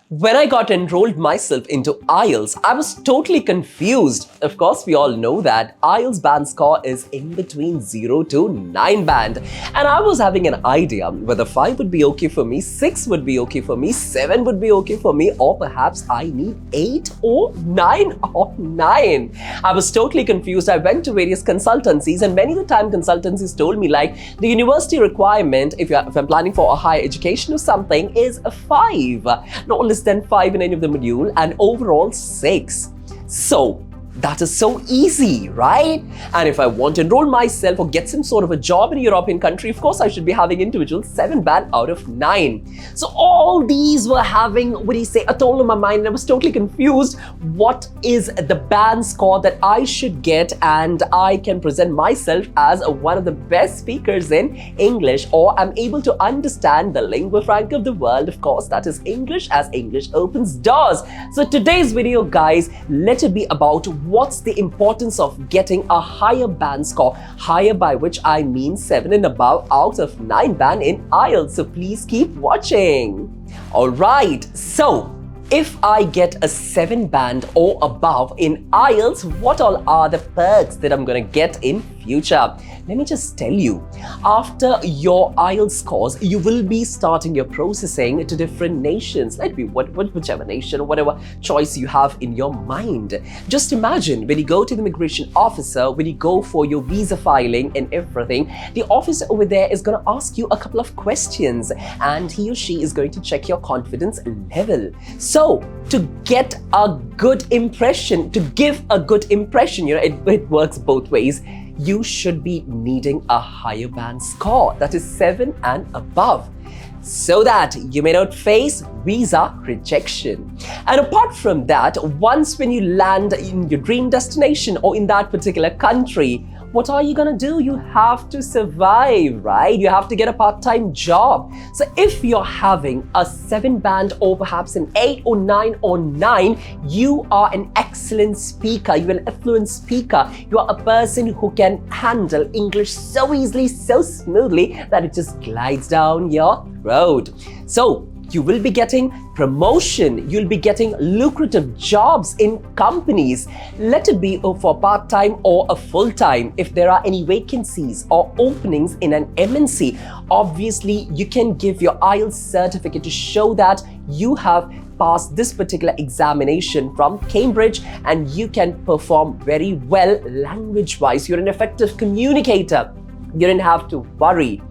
When I got enrolled myself into IELTS, I was totally confused. Of course, we all know that IELTS band score is in between 0 to 9 band. And I was having an idea whether 5 would be okay for me, 6 would be okay for me, 7 would be okay for me, or perhaps I need 8 or 9 or 9. I was totally confused. I went to various consultancies, and many of the time consultancies told me like the university requirement, if I'm planning for a higher education or something, is a 5. Not less than 5 in any of the module, and overall 6. So that is so easy, right? And if I want to enroll myself or get some sort of a job in a European country, of course I should be having individual 7 band out of 9. So all these were having, a toll on my mind, and I was totally confused. What is the band score that I should get and I can present myself as one of the best speakers in English, or I'm able to understand the lingua franca of the world, of course, that is English, as English opens doors. So today's video, guys, let it be about what's the importance of getting a higher band score, higher by which I mean 7 and above out of 9 band in IELTS. So please keep watching. Alright, so if I get a 7 band or above in IELTS, what all are the perks that I'm gonna get in future? Let me just tell you, after your IELTS scores, you will be starting your processing to different nations. Let it be whichever nation or whatever choice you have in your mind. Just imagine when you go to the immigration officer, when you go for your visa filing and everything, the officer over there is going to ask you a couple of questions, and he or she is going to check your confidence level. So to get a good impression, to give a good impression, it works both ways. You should be needing a higher band score, that is 7 and above, so that you may not face visa rejection. And apart from that, once when you land in your dream destination or in that particular country, what are you gonna do? You have to survive, right? You have to get a part-time job. So if you're having a 7 band or perhaps an 8 or 9 or 9, you are an excellent speaker. You're an affluent speaker. You are a person who can handle English so easily, so smoothly that it just glides down your road. So you will be getting promotion, you'll be getting lucrative jobs in companies. Let it be for part-time or a full-time. If there are any vacancies or openings in an MNC, obviously you can give your IELTS certificate to show that you have passed this particular examination from Cambridge, and you can perform very well language-wise. You're an effective communicator. You don't have to worry.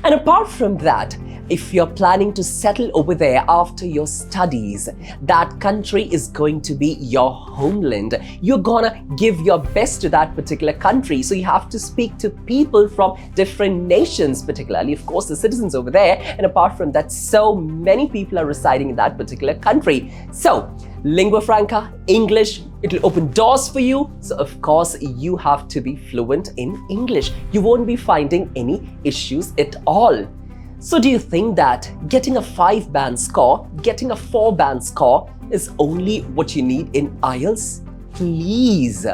And apart from that, if you're planning to settle over there after your studies, that country is going to be your homeland. You're gonna give your best to that particular country. So you have to speak to people from different nations, particularly, of course, the citizens over there. And apart from that, so many people are residing in that particular country. So lingua franca, English, it'll open doors for you. So of course, you have to be fluent in English. You won't be finding any issues at all. So do you think that getting a 5 band score, getting a 4 band score is only what you need in IELTS? Please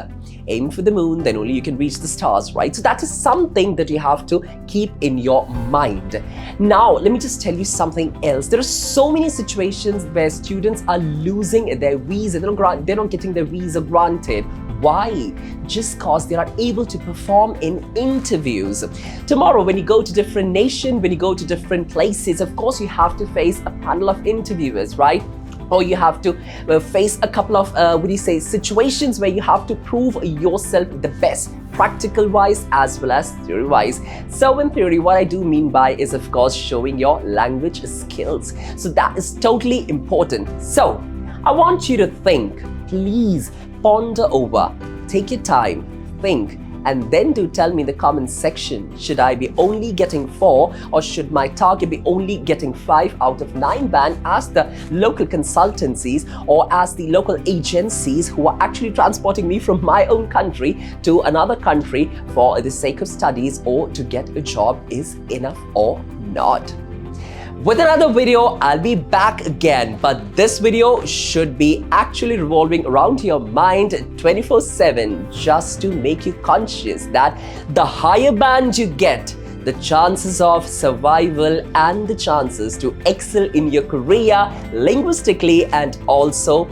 aim for the moon, then only you can reach the stars, right? So that is something that you have to keep in your mind. Now, let me just tell you something else. There are so many situations where students are losing their visa. They're not getting their visa granted. Why? Just because they are able to perform in interviews. Tomorrow, when you go to different nations, when you go to different places, of course, you have to face a panel of interviewers, right? Or you have to face a couple of, situations where you have to prove yourself the best, practical-wise as well as theory-wise. So in theory, what I do mean by is, of course, showing your language skills. So that is totally important. So I want you to think, please ponder over, take your time, think, and then do tell me in the comment section, should I be only getting 4 or should my target be only getting 5 out of 9 band as the local consultancies or as the local agencies who are actually transporting me from my own country to another country for the sake of studies or to get a job is enough or not? With another video, I'll be back again, but this video should be actually revolving around your mind 24/7 just to make you conscious that the higher band you get, the chances of survival and the chances to excel in your career linguistically and also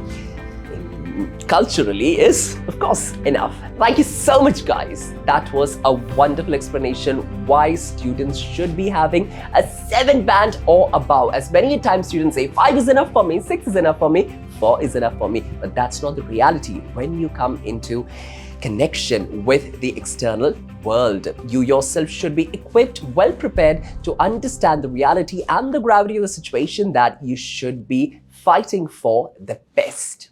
culturally is, of course, enough. Thank you so much, guys. That was a wonderful explanation why students should be having a 7 band or above. As many times students say 5 is enough for me, 6 is enough for me, 4 is enough for me. But that's not the reality when you come into connection with the external world. You yourself should be equipped, well prepared to understand the reality and the gravity of the situation that you should be fighting for the best.